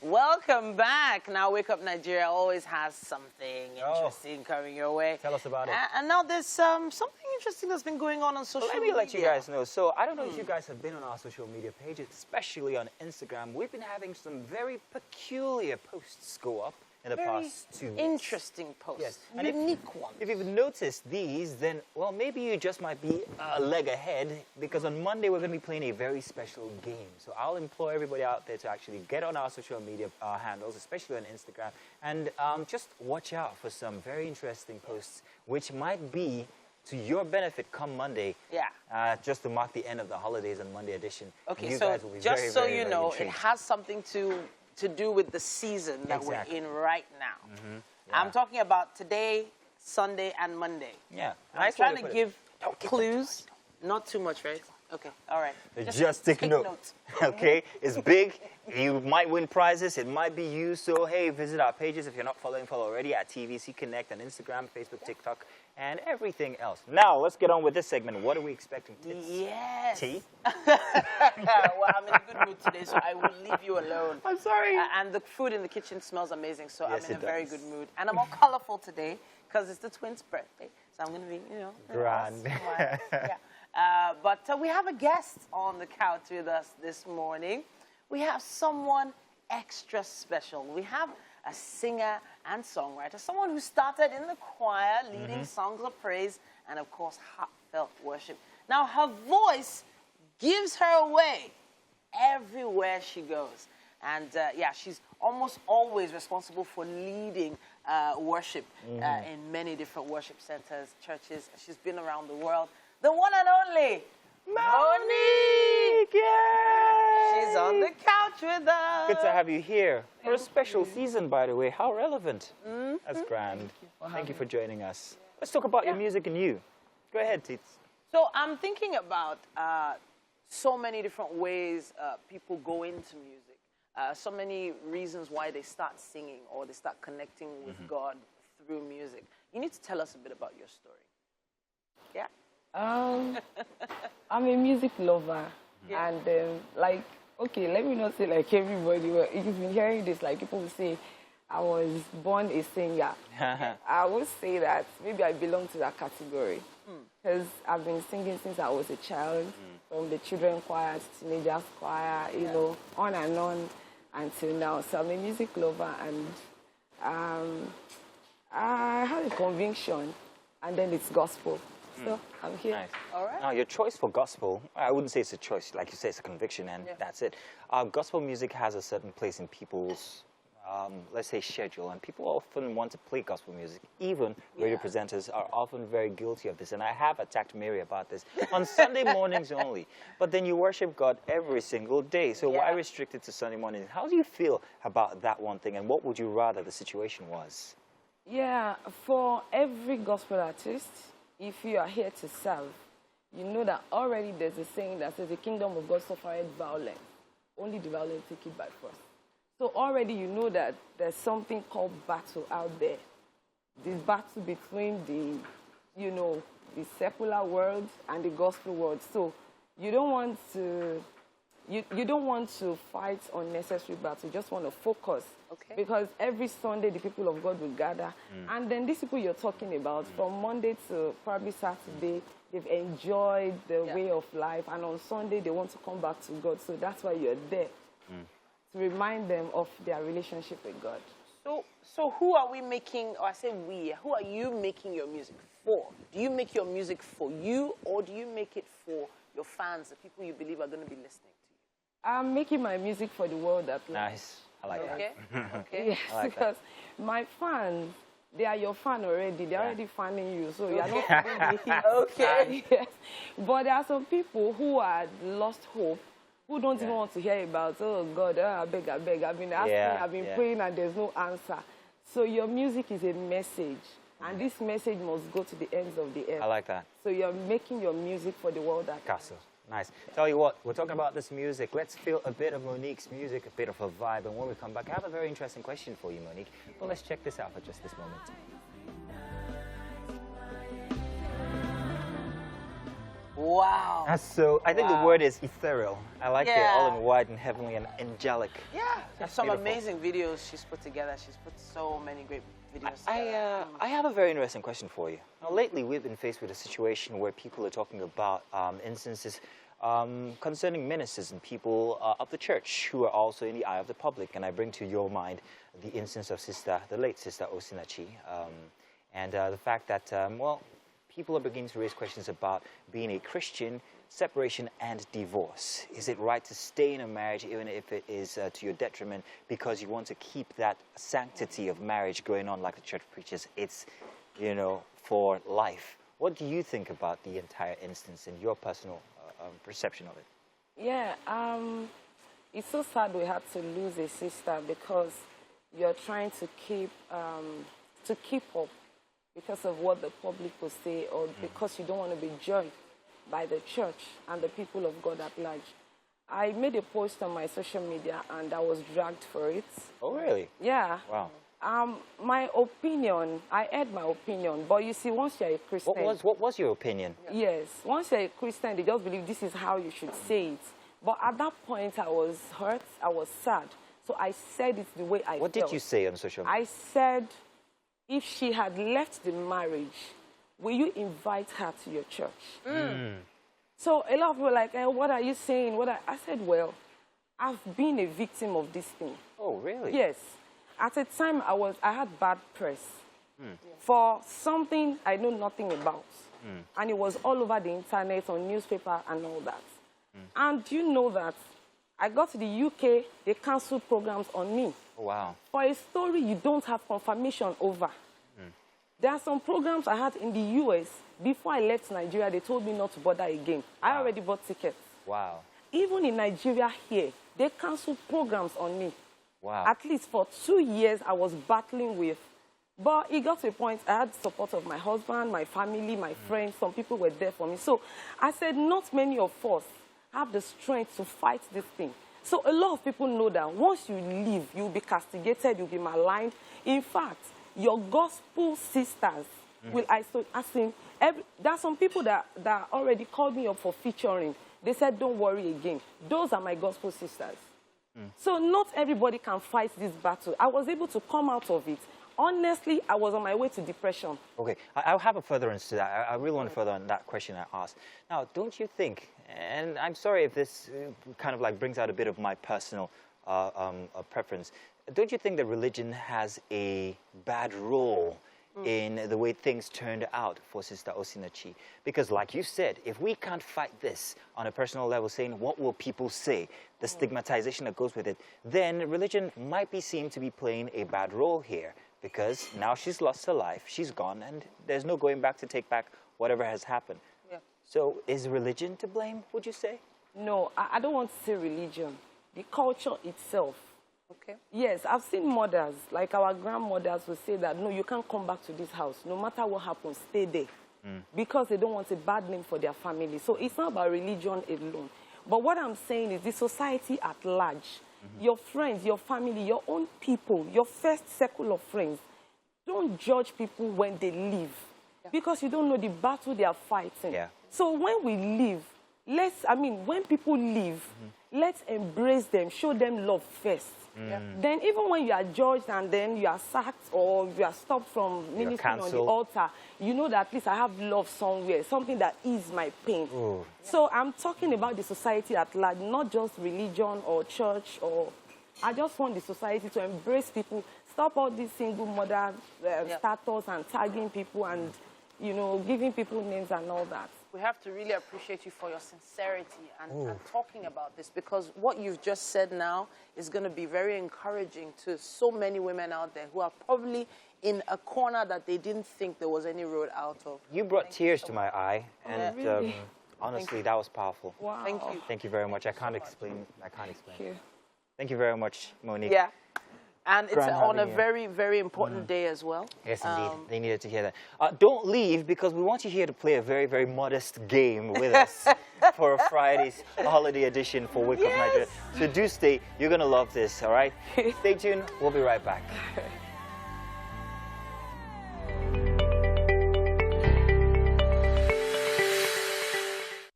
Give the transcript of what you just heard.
Welcome back. Now, Wake Up Nigeria always has something interesting coming your way. Tell us about it. And now there's something interesting that's been going on social media. Let me let you guys know. So I don't know if you guys have been on our social media pages, especially on Instagram. We've been having some very peculiar posts go up in the past 2 weeks. Interesting posts. Yes. And unique ones. If you've noticed these, then, well, maybe you just might be a leg ahead, because on Monday we're going to be playing a very special game. So I'll implore everybody out there to actually get on our social media handles, especially on Instagram, and just watch out for some very interesting posts, which might be to your benefit come Monday. Yeah. Just to mark the end of the holidays on Monday edition. Okay, you so guys will be just very, so very, you very know, intrigued. it has something to do with the season that we're in right now. I'm talking about today, Sunday, and Monday. Yeah. I'm trying to give clues. Not too much, right? Okay, all right. Just take note. Okay, it's big. You might win prizes. It might be you. So, hey, visit our pages if you're not follow already at TVC Connect on Instagram, Facebook, TikTok, and everything else. Now, let's get on with this segment. What are we expecting? Yes. Tea? Well, I'm in a good mood today, so I will leave you alone. I'm sorry. And the food in the kitchen smells amazing, so Yes, I'm in a it very does. good mood. And I'm all colorful today because it's the twins' birthday. So I'm going to be, Grand. But we have a guest on the couch with us this morning. We have someone extra special. We have a singer and songwriter, someone who started in the choir, leading songs of praise, and of course, heartfelt worship. Now, her voice gives her away everywhere she goes. And yeah, she's almost always responsible for leading worship in many different worship centers, churches. She's been around the world. The one and only Monique! Yay! She's on the couch with us. Good to have you here for a special season, by the way. How relevant. That's grand. Thank you for joining us. Let's talk about your music and you. Go ahead, Teets. So I'm thinking about so many different ways people go into music. So many reasons why they start singing or they start connecting with God through music. You need to tell us a bit about your story. Yeah? I'm a music lover, and like, okay, let me not say like everybody, but you've been hearing this, like people will say, I was born a singer. I would say that maybe I belong to that category, because I've been singing since I was a child, from the children choir to teenagers choir, you know, on and on until now. So I'm a music lover, and I have a conviction, and then it's gospel. So I'm here. Nice. All right. Now, your choice for gospel, I wouldn't say it's a choice. Like you say, it's a conviction, and that's it. Gospel music has a certain place in people's, let's say, schedule, and people often want to play gospel music. Even radio presenters are often very guilty of this, and I have attacked Mary about this on Sunday mornings only. But then you worship God every single day, so why restrict it to Sunday mornings? How do you feel about that one thing, and what would you rather the situation was? Yeah, for every gospel artist, if you are here to serve, you know that already there's a saying that says the kingdom of God suffereth violence. Only the violent take it by force. So already you know that there's something called battle out there. This battle between the, you know, the secular world and the gospel world. So you don't want to, you don't want to fight unnecessary battle. You just want to focus. Okay. Because every Sunday the people of God will gather. And then these people you're talking about, from Monday to probably Saturday, they've enjoyed the way of life. And on Sunday, they want to come back to God. So that's why you're there, to remind them of their relationship with God. So who are we making, or I say we, who are you making your music for? Do you make your music for you, or do you make it for your fans, the people you believe are going to be listening to you? I'm making my music for the world at large. Nice. I like that. Okay. Yes, like because my fans, they are your fan already. They're already fanning you, so you're not feeling the heat. Okay. Yes. But there are some people who are lost hope, who don't even want to hear about, oh God, I beg. I've been asking, I've been praying, and there's no answer. So your music is a message, and this message must go to the ends of the earth. I like that. So you're making your music for the world at large. Castle. Nice. Tell you what, we're talking about this music. Let's feel a bit of Monique's music, a bit of a vibe. And when we come back, I have a very interesting question for you, Monique. Well, let's check this out for just this moment. Wow. That's so, I think the word is ethereal. I like it, Yeah. all in white and heavenly and angelic. Yeah. That's Some beautiful. amazing videos she's put together. She's put so many great videos together. I have a very interesting question for you. Now, lately, we've been faced with a situation where people are talking about instances concerning ministers and people of the church who are also in the eye of the public. And I bring to your mind the instance of the late Sister Osinachi, and the fact that, well, people are beginning to raise questions about being a Christian, separation and divorce. Is it right to stay in a marriage even if it is to your detriment because you want to keep that sanctity of marriage going on like the church preaches? It's, you know, for life. What do you think about the entire instance and your personal perception of it? Yeah, it's so sad we had to lose a sister because you're trying to keep up because of what the public will say or because you don't want to be judged by the church and the people of God at large. I made a post on my social media and I was dragged for it. Oh, really? Yeah. Wow. My opinion, I aired my opinion, but you see, once you're a Christian... What was your opinion? Yes. Once you're a Christian, they just believe this is how you should say it. But at that point, I was hurt, I was sad. So I said it the way I felt. What did you say on social media? I said, if she had left the marriage, will you invite her to your church? So a lot of people were like, what are you saying? I said, well, I've been a victim of this thing. Oh, really? Yes. At a time, I had bad press for something I know nothing about. And it was all over the internet, on newspaper and all that. And you know that I got to the UK, they canceled programs on me. Oh, wow. For a story you don't have confirmation over. There are some programs I had in the US. Before I left Nigeria, they told me not to bother again. I already bought tickets. Wow. Even in Nigeria here, they canceled programs on me. Wow. At least for 2 years, I was battling with. But it got to a point, I had the support of my husband, my family, my friends. Some people were there for me. So I said, not many of us have the strength to fight this thing. So a lot of people know that once you leave, you'll be castigated, you'll be maligned. In fact, your gospel sisters will isolate. There are some people that already called me up for featuring. They said, don't worry again. Those are my gospel sisters. So not everybody can fight this battle. I was able to come out of it. Honestly, I was on my way to depression. Okay, I'll have a furtherance to that. I really want to further on that question I asked. Now, don't you think, and I'm sorry if this kind of like brings out a bit of my personal preference, don't you think that religion has a bad role in the way things turned out for Sister Osinachi? Because like you said, if we can't fight this on a personal level, saying what will people say, the stigmatization that goes with it, then religion might be seen to be playing a bad role here. Because now she's lost her life, she's gone, and there's no going back to take back whatever has happened. Yeah. So is religion to blame, would you say? No, I don't want to say religion. The culture itself. Okay. Yes, I've seen mothers, like our grandmothers will say that, no, you can't come back to this house. No matter what happens, stay there. Because they don't want a bad name for their family. So it's not about religion alone. But what I'm saying is the society at large, your friends, your family, your own people, your first circle of friends, don't judge people when they leave. Because you don't know the battle they are fighting. Yeah. So when we leave, when people leave, let's embrace them, show them love first. Then even when you are judged and then you are sacked or you are stopped from ministering on the altar, you know that at least I have love somewhere, something that eases my pain. So I'm talking about the society at large, not just religion or church. I just want the society to embrace people, stop all these single mother status and tagging people and, you know, giving people names and all that. We have to really appreciate you for your sincerity and talking about this, because what you've just said now is going to be very encouraging to so many women out there who are probably in a corner that they didn't think there was any road out of. You brought tears to my eye, and honestly, that was powerful. Wow. Thank you. Thank you very much. I can't explain. Thank you. Thank you very much, Monique. Yeah. And it's on a very, very important day as well. Yes, indeed. They needed to hear that. Don't leave, because we want you here to play a very, very modest game with us for a Friday's holiday edition for Wake Up Nigeria. So do stay. You're going to love this, all right? Stay tuned. We'll be right back.